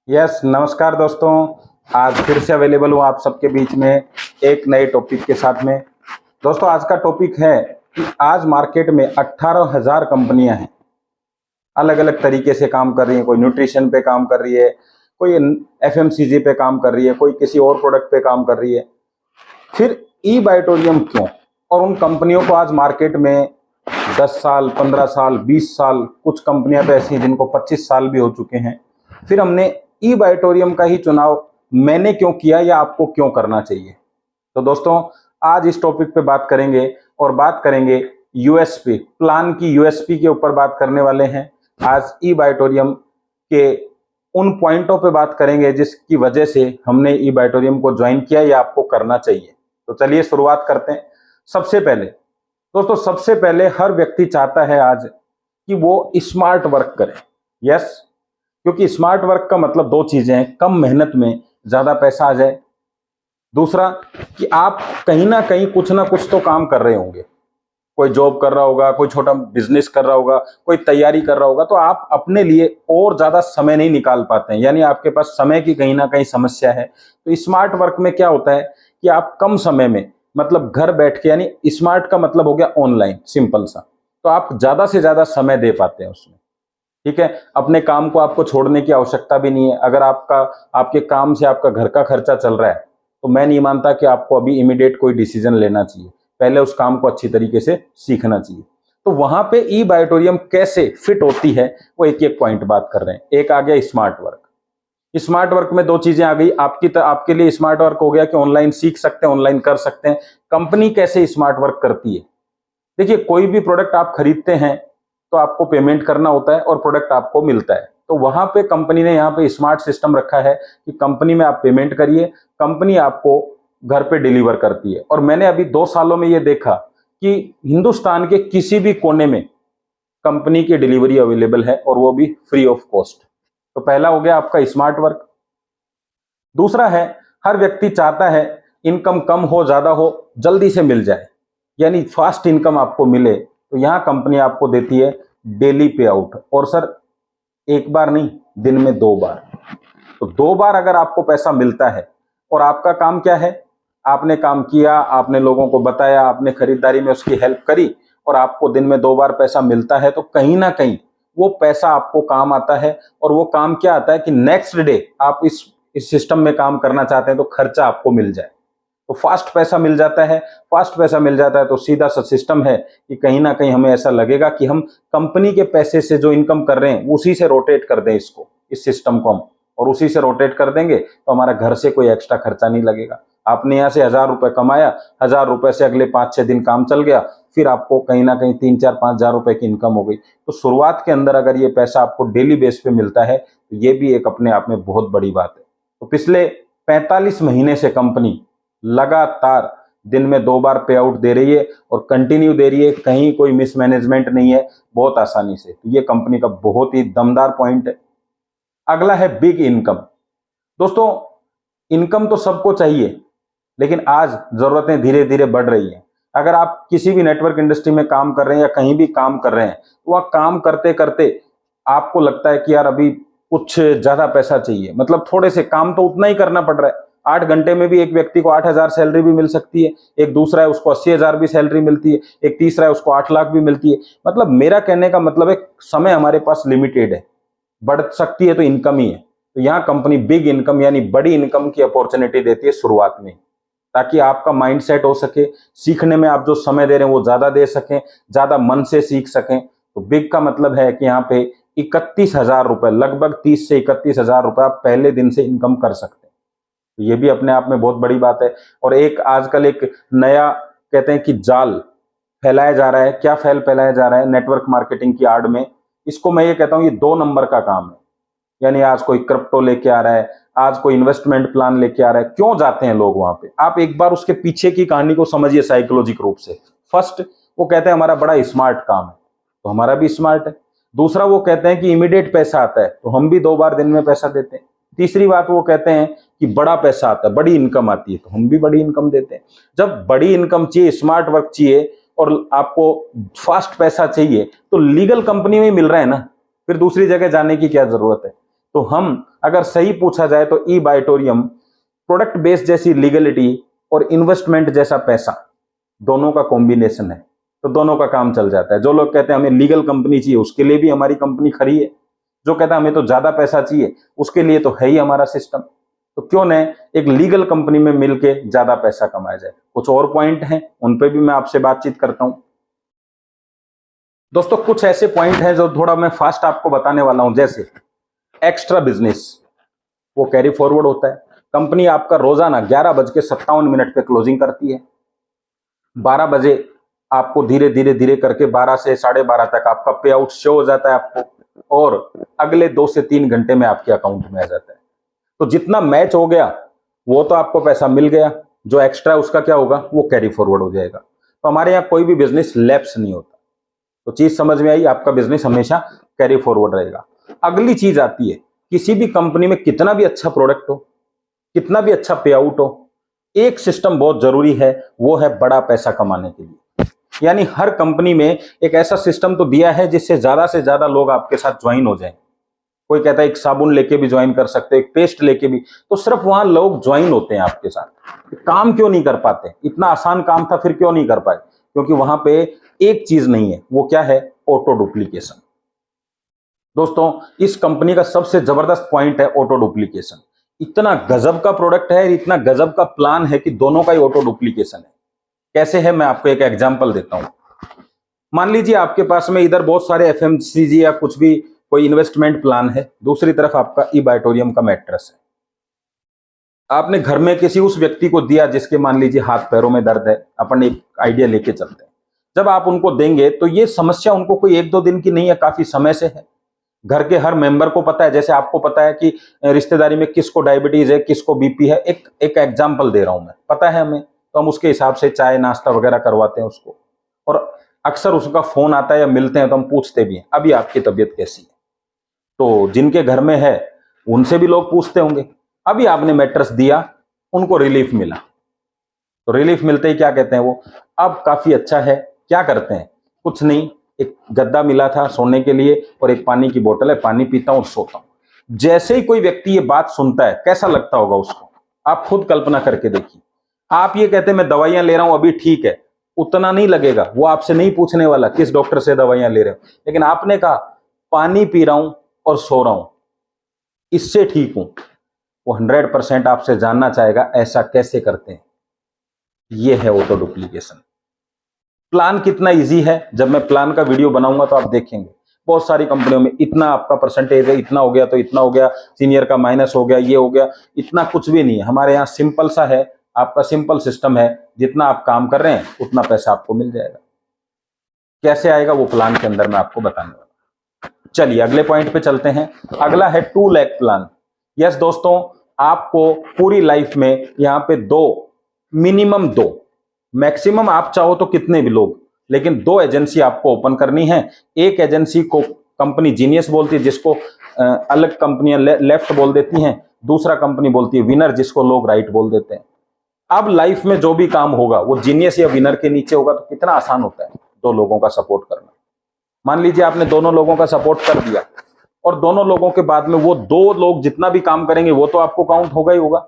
Yes, नमस्कार दोस्तों। आज फिर से अवेलेबल हूँ आप सबके बीच में एक नए टॉपिक के साथ में। दोस्तों, आज का टॉपिक है कि आज मार्केट में 18,000 कंपनियां हैं। अलग अलग तरीके से काम कर रही हैं। कोई न्यूट्रिशन पे काम कर रही है, कोई एफएमसीजी पे काम कर रही है, कोई किसी और प्रोडक्ट पे काम कर रही है। फिर ई बायोटोरियम क्यों? और उन कंपनियों को आज मार्केट में 10 साल, 15 साल, 20 साल, कुछ कंपनियां तो ऐसी हैं जिनको 25 साल भी हो चुके हैं। फिर हमने ई बायोटोरियम का ही चुनाव मैंने क्यों किया या आपको क्यों करना चाहिए? तो दोस्तों, आज इस टॉपिक पे बात करेंगे और बात करेंगे यूएसपी, प्लान की यूएसपी के ऊपर बात करने वाले हैं। आज ई बायोटोरियम के उन पॉइंटों पे बात करेंगे जिसकी वजह से हमने ई बायोटोरियम को ज्वाइन किया या आपको करना चाहिए। तो चलिए शुरुआत करते हैं। सबसे पहले दोस्तों, सबसे पहले हर व्यक्ति चाहता है आज कि वो स्मार्ट वर्क करे। यस, क्योंकि स्मार्ट वर्क का मतलब दो चीजें हैं, कम मेहनत में ज्यादा पैसा आ जाए। दूसरा कि आप कहीं ना कहीं कुछ ना कुछ तो काम कर रहे होंगे। कोई जॉब कर रहा होगा, कोई छोटा बिजनेस कर रहा होगा, कोई तैयारी कर रहा होगा, तो आप अपने लिए और ज्यादा समय नहीं निकाल पाते हैं, यानी आपके पास समय की कहीं ना कहीं समस्या है। तो स्मार्ट वर्क में क्या होता है कि आप कम समय में, मतलब घर बैठ के, यानी स्मार्ट का मतलब हो गया ऑनलाइन, सिंपल सा, तो आप ज्यादा से ज्यादा समय दे पाते हैं उसमें। ठीक है, अपने काम को आपको छोड़ने की आवश्यकता भी नहीं है। अगर आपके काम से आपका घर का खर्चा चल रहा है, तो मैं नहीं मानता कि आपको अभी इमीडिएट कोई डिसीजन लेना चाहिए। पहले उस काम को अच्छी तरीके से सीखना चाहिए। तो वहां पे ई बायोटोरियम कैसे फिट होती है, वो एक एक पॉइंट बात कर रहे हैं। एक आ गया स्मार्ट वर्क। स्मार्ट वर्क में दो चीजें आ गई आपके लिए। स्मार्ट वर्क हो गया कि ऑनलाइन सीख सकते हैं, ऑनलाइन कर सकते हैं। कंपनी कैसे स्मार्ट वर्क करती है? देखिए, कोई भी प्रोडक्ट आप खरीदते हैं तो आपको पेमेंट करना होता है और प्रोडक्ट आपको मिलता है। तो वहां पे कंपनी ने यहाँ पे स्मार्ट सिस्टम रखा है कि कंपनी में आप पेमेंट करिए, कंपनी आपको घर पे डिलीवर करती है। और मैंने अभी 2 सालों में ये देखा कि हिंदुस्तान के किसी भी कोने में कंपनी की डिलीवरी अवेलेबल है, और वो भी फ्री ऑफ कॉस्ट। तो पहला हो गया आपका स्मार्ट वर्क। दूसरा है, हर व्यक्ति चाहता है इनकम कम हो ज्यादा हो, जल्दी से मिल जाए, यानी फास्ट इनकम आपको मिले। तो यहां कंपनी आपको देती है डेली पे आउट। और सर, एक बार नहीं, दिन में 2 बार। तो 2 बार अगर आपको पैसा मिलता है, और आपका काम क्या है, आपने काम किया, आपने लोगों को बताया, आपने खरीदारी में उसकी हेल्प करी, और आपको दिन में 2 बार पैसा मिलता है, तो कहीं ना कहीं वो पैसा आपको काम आता है। और वो काम क्या आता है कि नेक्स्ट डे आप इस सिस्टम में काम करना चाहते हैं तो खर्चा आपको मिल जाए, तो फास्ट पैसा मिल जाता है। फास्ट पैसा मिल जाता है तो सीधा सा सिस्टम है कि कहीं ना कहीं हमें ऐसा लगेगा कि हम कंपनी के पैसे से जो इनकम कर रहे हैं उसी से रोटेट कर दें इसको, इस सिस्टम को हम, और उसी से रोटेट कर देंगे तो हमारा घर से कोई एक्स्ट्रा खर्चा नहीं लगेगा। आपने यहाँ से 1,000 रुपए कमाया, 1,000 रुपए से अगले 5-6 दिन काम चल गया, फिर आपको कहीं ना कहीं 3-4-5 हज़ार रुपए की इनकम हो गई। तो शुरुआत के अंदर अगर ये पैसा आपको डेली बेस पे मिलता है तो ये भी एक अपने आप में बहुत बड़ी बात है। तो पिछले 45 महीने से कंपनी लगातार दिन में 2 बार पे आउट दे रही है, और कंटिन्यू दे रही है, कहीं कोई मिसमैनेजमेंट नहीं है, बहुत आसानी से। तो ये कंपनी का बहुत ही दमदार पॉइंट है। अगला है बिग इनकम। दोस्तों, इनकम तो सबको चाहिए, लेकिन आज जरूरतें धीरे धीरे बढ़ रही हैं। अगर आप किसी भी नेटवर्क इंडस्ट्री में काम कर रहे हैं या कहीं भी काम कर रहे हैं, तो वह काम करते करते आपको लगता है कि यार अभी कुछ ज्यादा पैसा चाहिए, मतलब थोड़े से काम तो उतना ही करना पड़ रहा है। 8 घंटे में भी एक व्यक्ति को 8,000 सैलरी भी मिल सकती है, एक दूसरा है उसको 80,000 भी सैलरी मिलती है, एक तीसरा है उसको 8 लाख भी मिलती है। मतलब मेरा कहने का मतलब है, समय हमारे पास लिमिटेड है, बढ़ सकती है तो इनकम ही है। तो यहाँ कंपनी बिग इनकम यानी बड़ी इनकम की अपॉर्चुनिटी देती है शुरुआत में, ताकि आपका माइंड सेट हो सके, सीखने में आप जो समय दे रहे हैं वो ज्यादा दे सकें, ज्यादा मन से सीख सकें। तो बिग का मतलब है कि यहाँ पे 31,000 रुपए, लगभग 30 से 31,000 रुपए आप पहले दिन से इनकम कर सकते हैं। तो ये भी अपने आप में बहुत बड़ी बात है। और एक आजकल एक नया, कहते हैं कि जाल फैलाया जा रहा है। क्या फैलाया जा रहा है नेटवर्क मार्केटिंग की आड़ में? इसको मैं ये कहता हूँ, ये 2 नंबर का काम है। यानी आज कोई क्रिप्टो लेके आ रहा है, आज कोई इन्वेस्टमेंट प्लान लेके आ रहा है। क्यों जाते हैं लोग वहां पे? आप एक बार उसके पीछे की कहानी को समझिए साइकोलॉजिक रूप से। फर्स्ट, वो कहते हैं हमारा बड़ा स्मार्ट काम है, तो हमारा भी स्मार्ट है। दूसरा, वो कहते हैं कि इमीडिएट पैसा आता है, तो हम भी 2 बार दिन में पैसा देते हैं। तीसरी बात, वो कहते हैं कि बड़ा पैसा आता है, बड़ी इनकम आती है, तो हम भी बड़ी इनकम देते हैं। जब बड़ी इनकम चाहिए, स्मार्ट वर्क चाहिए, और आपको फास्ट पैसा चाहिए, तो लीगल कंपनी में मिल रहा है ना, फिर दूसरी जगह जाने की क्या जरूरत है? तो हम अगर सही पूछा जाए तो ई बायोटोरियम प्रोडक्ट बेस्ड जैसी लीगलिटी और इन्वेस्टमेंट जैसा पैसा दोनों का कॉम्बिनेशन है, तो दोनों का काम चल जाता है। जो लोग कहते हैं हमें लीगल कंपनी चाहिए, उसके लिए भी हमारी कंपनी खड़ी है। जो कहता है हमें तो ज्यादा पैसा चाहिए, उसके लिए तो है ही हमारा सिस्टम। तो क्यों न एक लीगल कंपनी में मिलके ज्यादा पैसा कमाया जाए। कुछ और पॉइंट हैं, उन पे भी मैं आपसे बातचीत करता हूं। दोस्तों कुछ ऐसे पॉइंट हैं जो थोड़ा मैं फास्ट आपको बताने वाला हूं। जैसे एक्स्ट्रा बिजनेस, वो कैरी फॉरवर्ड होता है। कंपनी आपका रोजाना 11:57 पे क्लोजिंग करती है। 12 बजे आपको धीरे धीरे धीरे करके 12 से 12:30 तक आपका पे आउट शो हो जाता है आपको, और अगले 2 से 3 घंटे में आपके अकाउंट में आ जाता है। तो जितना मैच हो गया वो तो आपको पैसा मिल गया, जो एक्स्ट्रा उसका क्या होगा, वो कैरी फॉरवर्ड हो जाएगा। तो हमारे यहाँ कोई भी बिजनेस लैप्स नहीं होता। तो चीज समझ में आई, आपका बिजनेस हमेशा कैरी फॉरवर्ड रहेगा। अगली चीज आती है, किसी भी कंपनी में कितना भी अच्छा प्रोडक्ट हो, कितना भी अच्छा पे आउट हो, एक सिस्टम बहुत जरूरी है, वो है बड़ा पैसा कमाने के लिए। यानी हर कंपनी में एक ऐसा सिस्टम तो दिया है जिससे ज्यादा से ज्यादा लोग आपके साथ ज्वाइन हो जाएं। कोई कहता है एक साबुन लेके भी ज्वाइन कर सकते हैं, एक पेस्ट लेके भी, तो सिर्फ वहां लोग ज्वाइन होते हैं आपके साथ। काम क्यों नहीं कर पाते? इतना आसान काम था, फिर क्यों नहीं कर पाए? क्योंकि वहां पे एक चीज नहीं है, वो क्या है? Auto duplication. दोस्तों इस कंपनी का सबसे जबरदस्त पॉइंट है ऑटो डुप्लीकेशन। इतना गजब का प्रोडक्ट है, इतना गजब का प्लान है कि दोनों का ही ऑटो डुप्लीकेशन है। कैसे है, मैं आपको एक एग्जांपल देता हूं। मान लीजिए आपके पास में इधर बहुत सारे एफएमसीजी या कुछ भी कोई इन्वेस्टमेंट प्लान है, दूसरी तरफ आपका ई बायोटोरियम का मैट्रेस है। आपने घर में किसी उस व्यक्ति को दिया जिसके मान लीजिए हाथ पैरों में दर्द है, अपन एक आइडिया लेके चलते हैं। जब आप उनको देंगे तो ये समस्या उनको कोई 1-2 दिन की नहीं है, काफी समय से है। घर के हर मेंबर को पता है। जैसे आपको पता है कि रिश्तेदारी में किसको डायबिटीज है, किसको बीपी है, एक एग्जांपल दे रहा हूं मैं, पता है हमें, तो हम उसके हिसाब से चाय नाश्ता वगैरह करवाते हैं उसको। और अक्सर उसका फोन आता है या मिलते हैं तो हम पूछते भी हैं अभी आपकी तबीयत कैसी है। तो जिनके घर में है उनसे भी लोग पूछते होंगे। अभी आपने मैट्रेस दिया, उनको रिलीफ मिला, तो रिलीफ मिलते ही क्या कहते हैं वो, अब काफी अच्छा है। क्या करते हैं? कुछ नहीं, एक गद्दा मिला था सोने के लिए और एक पानी की बोतल है, पानी पीता हूं और सोता हूं। जैसे ही कोई व्यक्ति ये बात सुनता है, कैसा लगता होगा उसको? आप खुद कल्पना करके देखिए। आप ये कहते हैं मैं दवाइयां ले रहा हूं अभी ठीक है, उतना नहीं लगेगा। वो आपसे नहीं पूछने वाला किस डॉक्टर से दवाइयां ले रहे हो, लेकिन आपने कहा पानी पी रहा हूं और सो रहा हूं, इससे ठीक हूं, वो 100% आपसे जानना चाहेगा ऐसा कैसे करते हैं। ये है ऑटो डुप्लीकेशन। प्लान कितना इजी है, जब मैं प्लान का वीडियो बनाऊंगा तो आप देखेंगे। बहुत सारी कंपनियों में इतना आपका परसेंटेज है, इतना हो गया तो इतना हो गया, सीनियर का माइनस हो गया, ये हो गया, इतना कुछ भी नहीं है। हमारे यहाँ सिंपल सा है, आपका सिंपल सिस्टम है, जितना आप काम कर रहे हैं उतना पैसा आपको मिल जाएगा। कैसे आएगा वो प्लान के अंदर मैं आपको बताने वाला। चलिए अगले पॉइंट पे चलते हैं। अगला है 2 लाख प्लान। यस दोस्तों, आपको पूरी लाइफ में यहाँ पे मिनिमम दो, मैक्सिमम आप चाहो तो कितने भी लोग, लेकिन 2 एजेंसी आपको ओपन करनी है। एक एजेंसी को कंपनी जीनियस बोलती है, जिसको अलग कंपनियां लेफ्ट बोल देती हैं। दूसरा कंपनी बोलती है विनर, जिसको लोग राइट बोल देते हैं। अब लाइफ में जो भी काम होगा वो जीनियस या विनर के नीचे होगा। तो कितना आसान होता है 2 लोगों का सपोर्ट करना। मान लीजिए आपने दोनों लोगों का सपोर्ट कर दिया, और दोनों लोगों के बाद में वो 2 लोग जितना भी काम करेंगे वो तो आपको काउंट होगा ही होगा।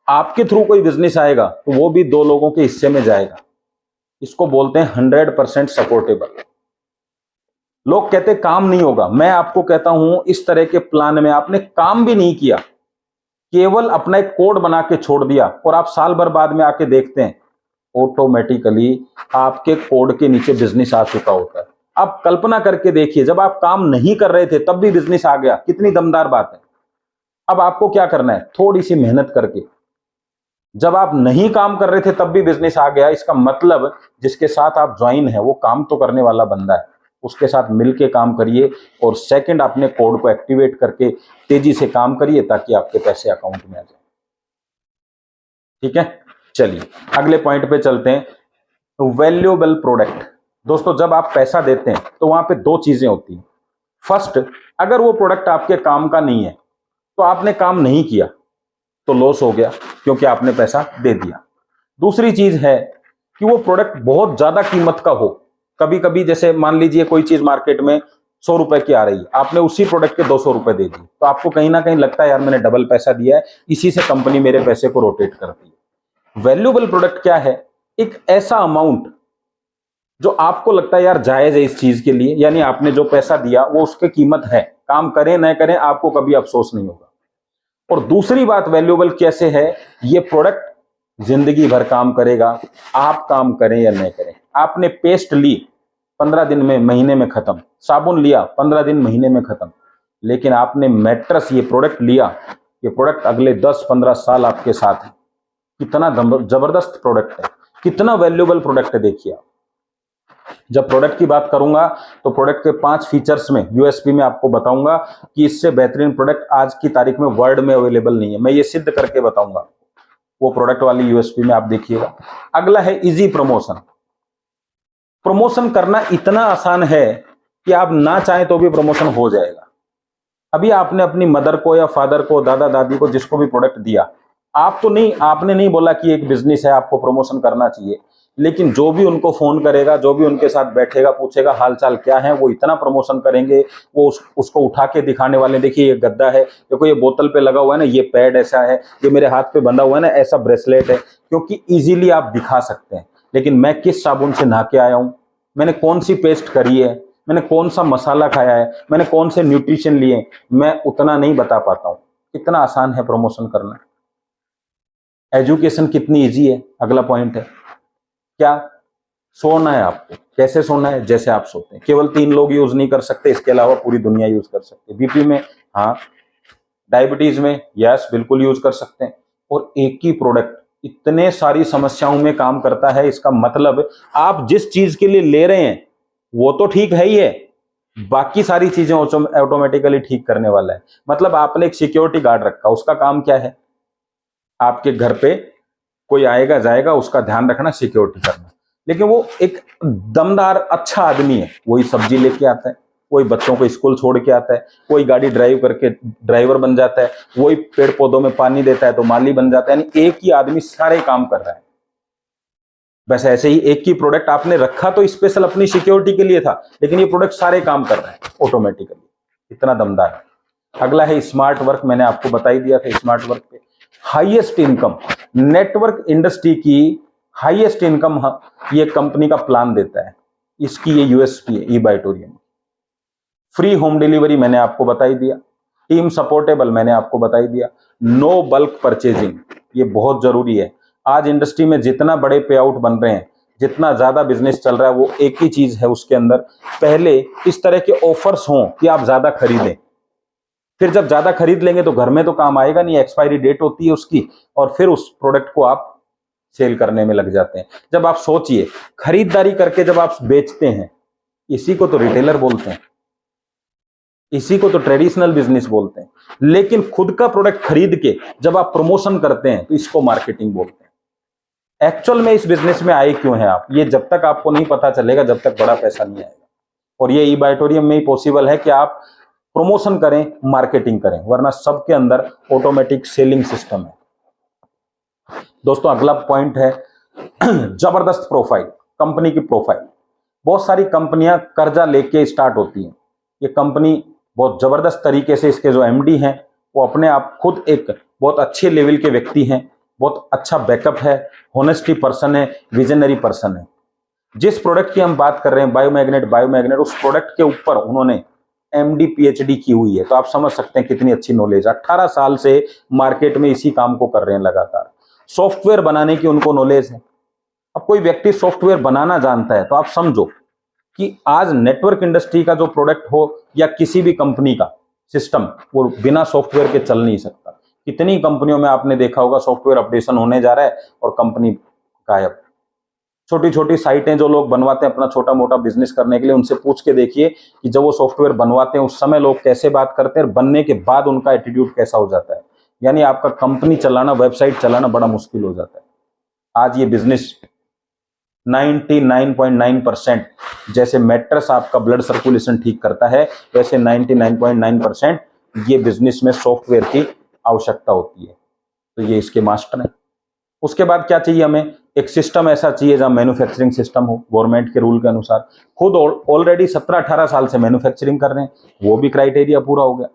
आपके थ्रू कोई बिजनेस आएगा तो वो भी 2 लोगों के हिस्से में जाएगा। इसको बोलते हैं 100% सपोर्टेबल। लोग कहते काम नहीं होगा, मैं आपको कहता हूं इस तरह के प्लान में आपने काम भी नहीं किया, केवल अपना एक कोड बना के छोड़ दिया, और आप साल भर बाद में आके देखते हैं ऑटोमेटिकली आपके कोड के नीचे बिजनेस आ चुका होता है। आप कल्पना करके देखिए, जब आप काम नहीं कर रहे थे तब भी बिजनेस आ गया, कितनी दमदार बात है। अब आपको क्या करना है? थोड़ी सी मेहनत करके, जब आप नहीं काम कर रहे थे तब भी बिजनेस आ गया, इसका मतलब जिसके साथ आप ज्वाइन है वो काम तो करने वाला बंदा है, उसके साथ मिलके काम करिए, और सेकंड अपने कोड को एक्टिवेट करके तेजी से काम करिए ताकि आपके पैसे अकाउंट में आ जाए। ठीक है, चलिए अगले पॉइंट पे चलते हैं। Valuable product. दोस्तों जब आप पैसा देते हैं तो वहां पे 2 चीजें होती हैं। फर्स्ट, अगर वो प्रोडक्ट आपके काम का नहीं है तो आपने काम नहीं किया तो लॉस हो गया, क्योंकि आपने पैसा दे दिया। दूसरी चीज है कि वो प्रोडक्ट बहुत ज्यादा कीमत का हो। कभी कभी जैसे मान लीजिए कोई चीज मार्केट में 100 रुपए की आ रही है, आपने उसी प्रोडक्ट के 200 रुपए दे दिए, तो आपको कहीं ना कहीं लगता है यार मैंने डबल पैसा दिया है, इसी से कंपनी मेरे पैसे को रोटेट करती है। वैल्यूएबल प्रोडक्ट क्या है? एक ऐसा अमाउंट जो आपको लगता है यार जायज है इस चीज के लिए, यानी आपने जो पैसा दिया वो उसकी कीमत है, काम करें न करें आपको कभी अफसोस नहीं होगा। और दूसरी बात वैल्यूएबल कैसे है, ये प्रोडक्ट जिंदगी भर काम करेगा, आप काम करें या नहीं करें। आपने पेस्ट ली 15 दिन में, महीने में खत्म, साबुन लिया 15 दिन महीने में खत्म, लेकिन आपने मैट्रेस ये प्रोडक्ट लिया, ये प्रोडक्ट अगले 10-15 साल आपके साथ है। कितना जबरदस्त प्रोडक्ट है, कितना वैल्यूएबल प्रोडक्ट है। देखिए आप, जब प्रोडक्ट की बात करूंगा तो प्रोडक्ट के 5 फीचर्स में, यूएसपी में आपको बताऊंगा कि इससे बेहतरीन प्रोडक्ट आज की तारीख में वर्ल्ड में अवेलेबल नहीं है। मैं ये सिद्ध करके बताऊंगा, वो प्रोडक्ट वाली यूएसपी में आप देखिएगा। अगला है इजी प्रमोशन। प्रमोशन करना इतना आसान है कि आप ना चाहें तो भी प्रमोशन हो जाएगा। अभी आपने अपनी मदर को या फादर को, दादा दादी को, जिसको भी प्रोडक्ट दिया, आपने नहीं बोला कि एक बिजनेस है आपको प्रमोशन करना चाहिए, लेकिन जो भी उनको फोन करेगा, जो भी उनके साथ बैठेगा, पूछेगा हाल चाल क्या है, वो इतना प्रमोशन करेंगे। वो उसको उठा के दिखाने वाले, देखिए ये गद्दा है, देखो ये बोतल पे लगा हुआ है ना, ये पैड ऐसा है, ये मेरे हाथ पे बंधा हुआ है ना, ऐसा ब्रेसलेट है, क्योंकि इजीली आप दिखा सकते हैं। लेकिन मैं किस साबुन से नहा के आया हूं, मैंने कौन सी पेस्ट करी है, मैंने कौन सा मसाला खाया है, मैंने कौन से न्यूट्रिशन लिए, मैं उतना नहीं बता पाता हूं। इतना आसान है प्रमोशन करना। एजुकेशन कितनी इजी है, अगला पॉइंट है। क्या? सोना है आपको, कैसे सोना है? जैसे आप सोते हैं। केवल 3 लोग यूज नहीं कर सकते, इसके अलावा पूरी दुनिया यूज कर सकती है। बीपी में हाँ, डायबिटीज में यस बिल्कुल यूज कर सकते हैं। और एक ही प्रोडक्ट इतने सारी समस्याओं में काम करता है। इसका मतलब आप जिस चीज के लिए ले रहे हैं वो तो ठीक है ही है, बाकी सारी चीजें ऑटोमेटिकली ठीक करने वाला है। मतलब आपने एक सिक्योरिटी गार्ड रखा, उसका काम क्या है? आपके घर पे कोई आएगा जाएगा, उसका ध्यान रखना, सिक्योरिटी करना। लेकिन वो एक दमदार अच्छा आदमी है, वही सब्जी लेके आता है, वही बच्चों को स्कूल छोड़ के आता है, वही गाड़ी ड्राइव करके ड्राइवर बन जाता है, वही पेड़ पौधों में पानी देता है तो माली बन जाता है। यानी एक ही आदमी सारे काम कर रहा है। बस ऐसे ही एक ही प्रोडक्ट आपने रखा तो स्पेशल अपनी सिक्योरिटी के लिए था, लेकिन ये प्रोडक्ट सारे काम कर रहा है ऑटोमेटिकली। इतना दमदार है। अगला है स्मार्ट वर्क। मैंने आपको बता ही दिया था स्मार्ट वर्क पे हाईएस्ट इनकम, नेटवर्क इंडस्ट्री की हाईएस्ट इनकम ये कंपनी का प्लान देता है। इसकी ये यूएसपी है ईबाइटोरियम। फ्री होम डिलीवरी मैंने आपको बता ही दिया। टीम सपोर्टेबल मैंने आपको बता ही दिया। नो बल्क परचेजिंग, ये बहुत जरूरी है। आज इंडस्ट्री में जितना बड़े पे आउट बन रहे हैं, जितना ज्यादा बिजनेस चल रहा है, वो एक ही चीज है उसके अंदर, पहले इस तरह के ऑफर्स हों कि आप ज्यादा खरीदें। फिर जब ज्यादा खरीद लेंगे तो घर में तो काम आएगा नहीं, एक्सपायरी डेट होती है उसकी, और फिर उस प्रोडक्ट को आप सेल करने में लग जाते हैं। जब आप सोचिए, खरीदारी करके जब आप बेचते हैं, इसी को तो रिटेलर बोलते हैं, इसी को तो ट्रेडिशनल बिजनेस बोलते हैं। लेकिन खुद का प्रोडक्ट खरीद के जब आप प्रमोशन करते हैं तो इसको मार्केटिंग बोलते हैं। एक्चुअल में इस बिजनेस में आए क्यों हैं आप, ये जब तक आपको नहीं पता चलेगा, जब तक बड़ा पैसा नहीं आएगा। और ये ईबाइटोरियम में ही पॉसिबल है कि आप प्रमोशन करें, मार्केटिंग करें, वरना सबके अंदर ऑटोमेटिक सेलिंग सिस्टम है। दोस्तों अगला पॉइंट है जबरदस्त प्रोफाइल, कंपनी की प्रोफाइल। बहुत सारी कंपनियां कर्जा लेके स्टार्ट होती हैं। ये कंपनी बहुत जबरदस्त तरीके से, इसके जो एमडी हैं वो अपने आप खुद एक बहुत अच्छे लेवल के व्यक्ति हैं, बहुत अच्छा बैकअप है, होनेस्टी पर्सन है, विजनरी पर्सन है। जिस प्रोडक्ट की हम बात कर रहे हैं बायोमैग्नेट, उस प्रोडक्ट के ऊपर उन्होंने एमडी पीएचडी की हुई है। तो आप समझ सकते हैं कितनी अच्छी नॉलेज। 18 साल से मार्केट में इसी काम को कर रहे हैं लगातार। सॉफ्टवेयर बनाने की उनको नॉलेज है। अब कोई व्यक्ति सॉफ्टवेयर बनाना जानता है तो आप समझो कि आज नेटवर्क इंडस्ट्री का जो प्रोडक्ट हो या किसी भी कंपनी का सिस्टम, वो बिना सॉफ्टवेयर के चल नहीं सकता। कितनी कंपनियों में आपने देखा होगा सॉफ्टवेयर अपडेशन होने जा रहा है और कंपनी गायब। छोटी छोटी साइटें जो लोग बनवाते हैं अपना छोटा मोटा बिजनेस करने के लिए, उनसे पूछ के देखिए कि जब वो सॉफ्टवेयर बनवाते हैं उस समय लोग कैसे बात करते हैं और बनने के बाद उनका एटीट्यूड कैसा हो जाता है। यानी आपका कंपनी चलाना, वेबसाइट चलाना बड़ा मुश्किल हो जाता है। आज ये बिजनेस 99.9% जैसे मैट्रेस आपका ब्लड सर्कुलेशन ठीक करता है, वैसे 99.9% ये बिजनेस में सॉफ्टवेयर की आवश्यकता होती है। तो ये इसके मास्टर हैं। उसके बाद क्या चाहिए हमें? एक सिस्टम ऐसा चाहिए जहां मैन्युफैक्चरिंग सिस्टम हो गवर्नमेंट के रूल के अनुसार। खुद ऑलरेडी 17-18 साल से मैन्युफैक्चरिंग कर रहे हैं, वो भी क्राइटेरिया पूरा हो गया।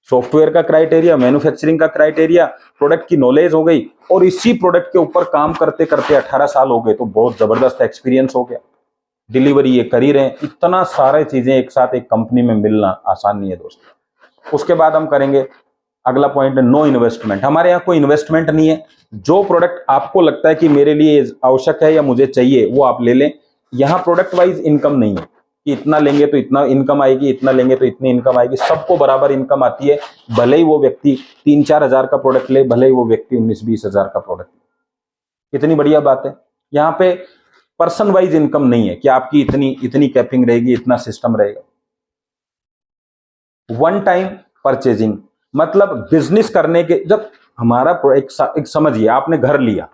सॉफ्टवेयर का क्राइटेरिया, मैन्युफैक्चरिंग का क्राइटेरिया, प्रोडक्ट की नॉलेज हो गई, और इसी प्रोडक्ट के ऊपर काम करते करते 18 साल हो गए, तो बहुत जबरदस्त एक्सपीरियंस हो गया। डिलीवरी ये कर ही रहे हैं। इतना सारे चीजें एक साथ एक कंपनी में मिलना आसान नहीं है दोस्तों। उसके बाद हम करेंगे अगला पॉइंट, नो इन्वेस्टमेंट। हमारे यहाँ कोई इन्वेस्टमेंट नहीं है। जो प्रोडक्ट आपको लगता है कि मेरे लिए आवश्यक है या मुझे चाहिए, वो आप ले लें। यहाँ प्रोडक्ट वाइज इनकम नहीं है कि इतना लेंगे तो इतना इनकम आएगी, इतना लेंगे तो इतनी इनकम आएगी। सबको बराबर इनकम आती है, भले ही वो व्यक्ति 3-4 हजार का प्रोडक्ट ले, भले ही वो व्यक्ति 19-20 हजार का प्रोडक्ट ले। कितनी बढ़िया बात है। यहाँ पे पर्सन वाइज इनकम नहीं है कि आपकी इतनी कैपिंग रहेगी, इतना सिस्टम रहेगा। वन टाइम परचेजिंग, मतलब बिजनेस करने के, जब हमारा एक समझिए, आपने घर लिया,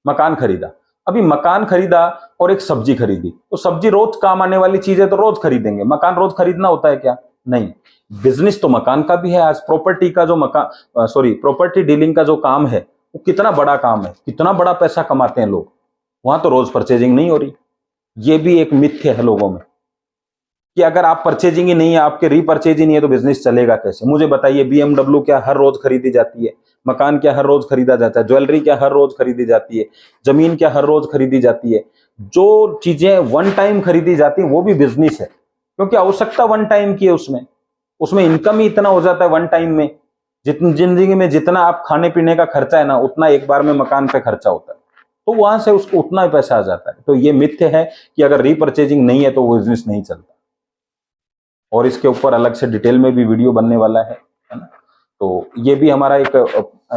मकान खरीदा, अभी मकान खरीदा और एक सब्जी खरीदी, तो सब्जी रोज काम आने वाली चीज है तो रोज खरीदेंगे। मकान रोज खरीदना होता है क्या? नहीं। बिजनेस तो मकान का भी है। आज प्रॉपर्टी का जो प्रॉपर्टी डीलिंग का जो काम है, वो कितना बड़ा काम है, कितना बड़ा पैसा कमाते हैं लोग। वहां तो रोज परचेजिंग नहीं हो रही। ये भी एक मिथ्य है लोगों में कि अगर आप परचेजिंग ही नहीं है, आपके रीपरचेज ही नहीं है, तो बिजनेस चलेगा कैसे? मुझे बताइए, BMW क्या हर रोज खरीदी जाती है? मकान क्या हर रोज खरीदा जाता है? ज्वेलरी क्या हर रोज खरीदी जाती है? जमीन क्या हर रोज खरीदी जाती है? जो चीजें वन टाइम खरीदी जाती है वो भी बिजनेस है, क्योंकि आवश्यकता वन टाइम की है। उसमें इनकम ही इतना हो जाता है वन टाइम में। जितनी जिंदगी में जितना आप खाने पीने का खर्चा है ना, उतना एक बार में मकान पे खर्चा होता है, तो वहां से उसको उतना ही पैसा आ जाता है। तो ये मिथ्य है कि अगर रीपरचेजिंग नहीं है तो वो बिजनेस नहीं चलता। और इसके ऊपर अलग से डिटेल में भी वीडियो बनने वाला है ना। तो ये भी हमारा एक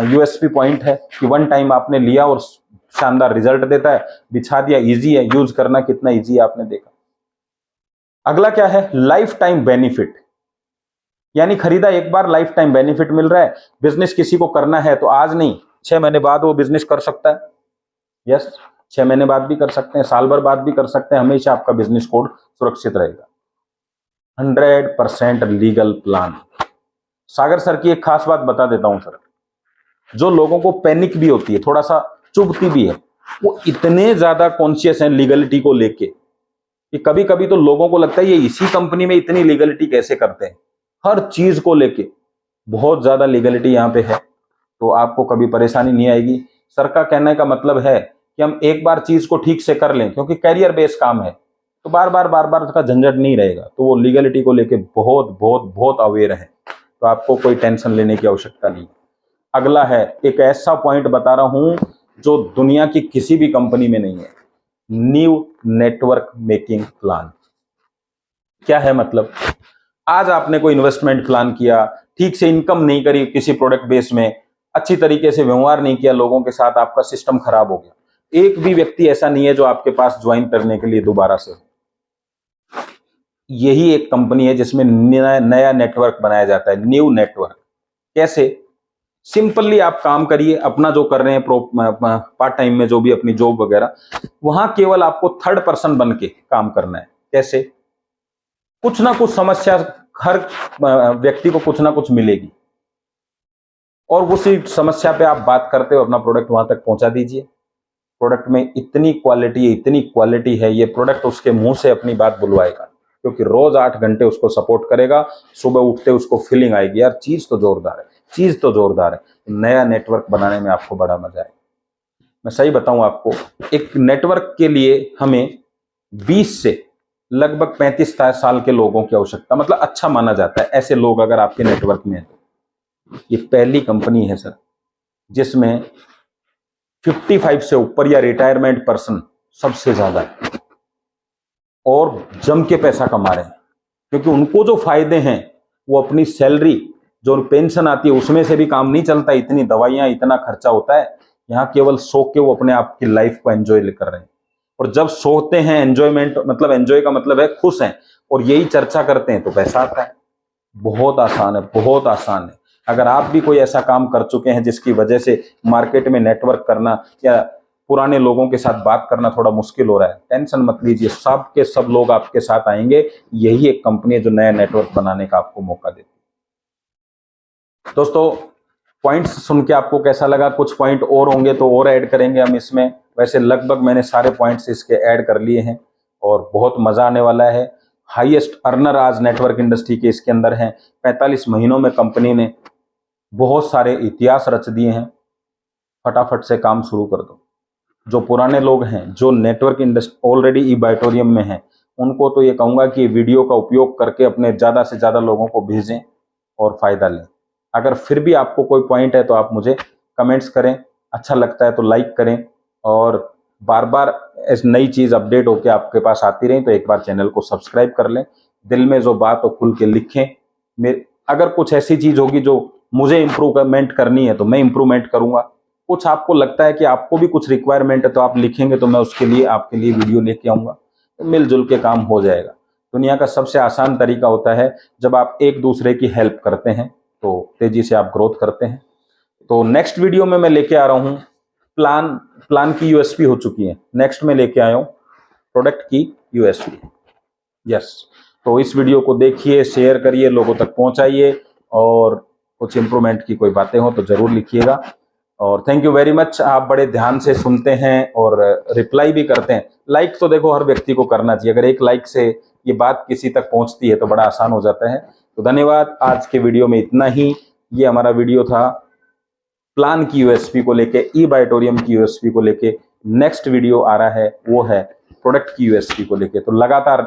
यूएसपी पॉइंट है कि वन टाइम आपने लिया और शानदार रिजल्ट देता है, बिछा दिया, इजी है, यूज करना कितना इजी है आपने देखा। अगला क्या है? लाइफ टाइम बेनिफिट, यानी खरीदा एक बार, लाइफ टाइम बेनिफिट मिल रहा है। बिजनेस किसी को करना है तो आज नहीं, 6 महीने बाद वो बिजनेस कर सकता है। यस, 6 महीने बाद भी कर सकते हैं, साल भर बाद भी कर सकते हैं, हमेशा आपका बिजनेस कोड सुरक्षित रहेगा। 100% लीगल प्लान। सागर सर की एक खास बात बता देता हूं सर, जो लोगों को पैनिक भी होती है, थोड़ा सा चुभती भी है, वो इतने ज्यादा कॉन्शियस हैं लीगलिटी को लेके कि कभी कभी तो लोगों को लगता है ये इसी कंपनी में इतनी लीगलिटी कैसे करते हैं। हर चीज को लेके बहुत ज्यादा लीगलिटी यहाँ पे है, तो आपको कभी परेशानी नहीं आएगी। सर का कहने का मतलब है कि हम एक बार चीज को ठीक से कर लें, क्योंकि कैरियर बेस्ड काम है, तो बार बार उसका झंझट नहीं रहेगा। तो वो लीगलिटी को लेके बहुत बहुत बहुत अवेयर है, तो आपको कोई टेंशन लेने की आवश्यकता नहीं। अगला है, एक ऐसा पॉइंट बता रहा हूं जो दुनिया की किसी भी कंपनी में नहीं है, न्यू नेटवर्क मेकिंग प्लान। क्या है मतलब? आज आपने कोई इन्वेस्टमेंट प्लान किया, ठीक से इनकम नहीं करी किसी प्रोडक्ट बेस में, अच्छी तरीके से व्यवहार नहीं किया लोगों के साथ, आपका सिस्टम खराब हो गया। एक भी व्यक्ति ऐसा नहीं है जो आपके पास ज्वाइन करने के लिए दोबारा से हो। यही एक कंपनी है जिसमें नया नेटवर्क बनाया जाता है, न्यू नेटवर्क। कैसे? सिंपली आप काम करिए, अपना जो कर रहे हैं पार्ट टाइम में, जो भी अपनी जॉब वगैरह, वहां केवल आपको थर्ड पर्सन बन के काम करना है। कैसे? कुछ ना कुछ समस्या हर व्यक्ति को कुछ ना कुछ मिलेगी, और उसी समस्या पे आप बात करते हो, अपना प्रोडक्ट वहां तक पहुंचा दीजिए। प्रोडक्ट में इतनी क्वालिटी है, ये प्रोडक्ट उसके मुंह से अपनी बात बुलवाएगा, क्योंकि रोज 8 घंटे उसको सपोर्ट करेगा। सुबह उठते उसको फीलिंग आएगी, यार चीज तो जोरदार है। नया नेटवर्क बनाने में आपको बड़ा मजा आएगा। मैं सही बताऊं आपको, एक नेटवर्क के लिए हमें 20 से लगभग 35 साल के लोगों की आवश्यकता, मतलब अच्छा माना जाता है ऐसे लोग अगर आपके नेटवर्क में है। ये पहली कंपनी है सर जिसमें 55 से ऊपर या रिटायरमेंट पर्सन सबसे ज्यादा है, और जम के पैसा कमा रहे हैं, क्योंकि उनको जो फायदे हैं वो अपनी सैलरी, जो पेंशन आती है, उसमें से भी काम नहीं चलता। इतनी दवाइयां, इतना खर्चा होता है। यहाँ केवल सो के वो अपने आप की लाइफ को एंजॉय कर रहे हैं, और जब सोते हैं, एंजॉयमेंट मतलब एंजॉय का मतलब है खुश हैं, और यही चर्चा करते हैं, तो पैसा आता है। बहुत आसान है, बहुत आसान है। अगर आप भी कोई ऐसा काम कर चुके हैं जिसकी वजह से मार्केट में नेटवर्क करना या पुराने लोगों के साथ बात करना थोड़ा मुश्किल हो रहा है, टेंशन मत लीजिए, सब के सब लोग आपके साथ आएंगे। यही एक कंपनी है जो नया नेटवर्क बनाने का आपको मौका देती है। दोस्तों, पॉइंट्स सुन के आपको कैसा लगा? कुछ पॉइंट और होंगे तो और ऐड करेंगे हम इसमें। वैसे लगभग मैंने सारे पॉइंट्स इसके ऐड कर लिए हैं और बहुत मज़ा आने वाला है। हाईएस्ट अर्नर आज नेटवर्क इंडस्ट्री के इसके अंदर हैं। 45 महीनों में कंपनी ने बहुत सारे इतिहास रच दिए हैं। फटाफट से काम शुरू कर दो। जो पुराने लोग हैं, जो नेटवर्क इंडस्ट्री ऑलरेडी ई-बाइटोरियम में हैं, उनको तो ये कहूँगा कि वीडियो का उपयोग करके अपने ज़्यादा से ज़्यादा लोगों को भेजें और फ़ायदा लें। अगर फिर भी आपको कोई पॉइंट है तो आप मुझे कमेंट्स करें, अच्छा लगता है तो लाइक करें, और बार बार ऐसी नई चीज़ अपडेट होकर आपके पास आती रही तो एक बार चैनल को सब्सक्राइब कर लें। दिल में जो बात हो खुल के लिखें। अगर कुछ ऐसी चीज़ होगी जो मुझे इम्प्रूवमेंट करनी है तो मैं इम्प्रूवमेंट करूँगा। कुछ आपको लगता है कि आपको भी कुछ रिक्वायरमेंट है तो आप लिखेंगे तो मैं उसके लिए आपके लिए वीडियो लेके आऊँगा, तो मिलजुल के काम हो जाएगा। दुनिया का सबसे आसान तरीका होता है जब आप एक दूसरे की हेल्प करते हैं तो तेजी से आप ग्रोथ करते हैं। तो नेक्स्ट वीडियो में मैं लेके आ रहा हूँ प्लान की यूएसपी हो चुकी है, नेक्स्ट में लेके आया हूँ प्रोडक्ट की यूएसपी। यस, तो इस वीडियो को देखिए, शेयर करिए, लोगों तक पहुंचाइए, और कुछ इंप्रूवमेंट की कोई बातें हो तो जरूर लिखिएगा। और थैंक यू वेरी मच। आप बड़े ध्यान से सुनते हैं और रिप्लाई भी करते हैं। लाइक तो देखो हर व्यक्ति को करना चाहिए, अगर एक लाइक से ये बात किसी तक पहुंचती है तो बड़ा आसान हो जाता है। तो धन्यवाद। आज के वीडियो में इतना ही। ये हमारा वीडियो था प्लान की यूएसपी को लेके, ई-बाइटोरियम की यूएसपी को लेके। नेक्स्ट वीडियो आ रहा है वो है प्रोडक्ट की यूएसपी को लेके। तो लगातार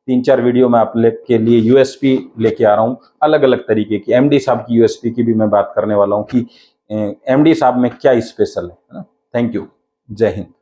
3-4 वीडियो में आप के लिए यूएसपी लेके आ रहा हूँ, अलग अलग तरीके की। एमडी साहब की यूएसपी की भी मैं बात करने वाला हूँ कि एमडी साहब में क्या स्पेशल है ना। Thank you. जय हिंद।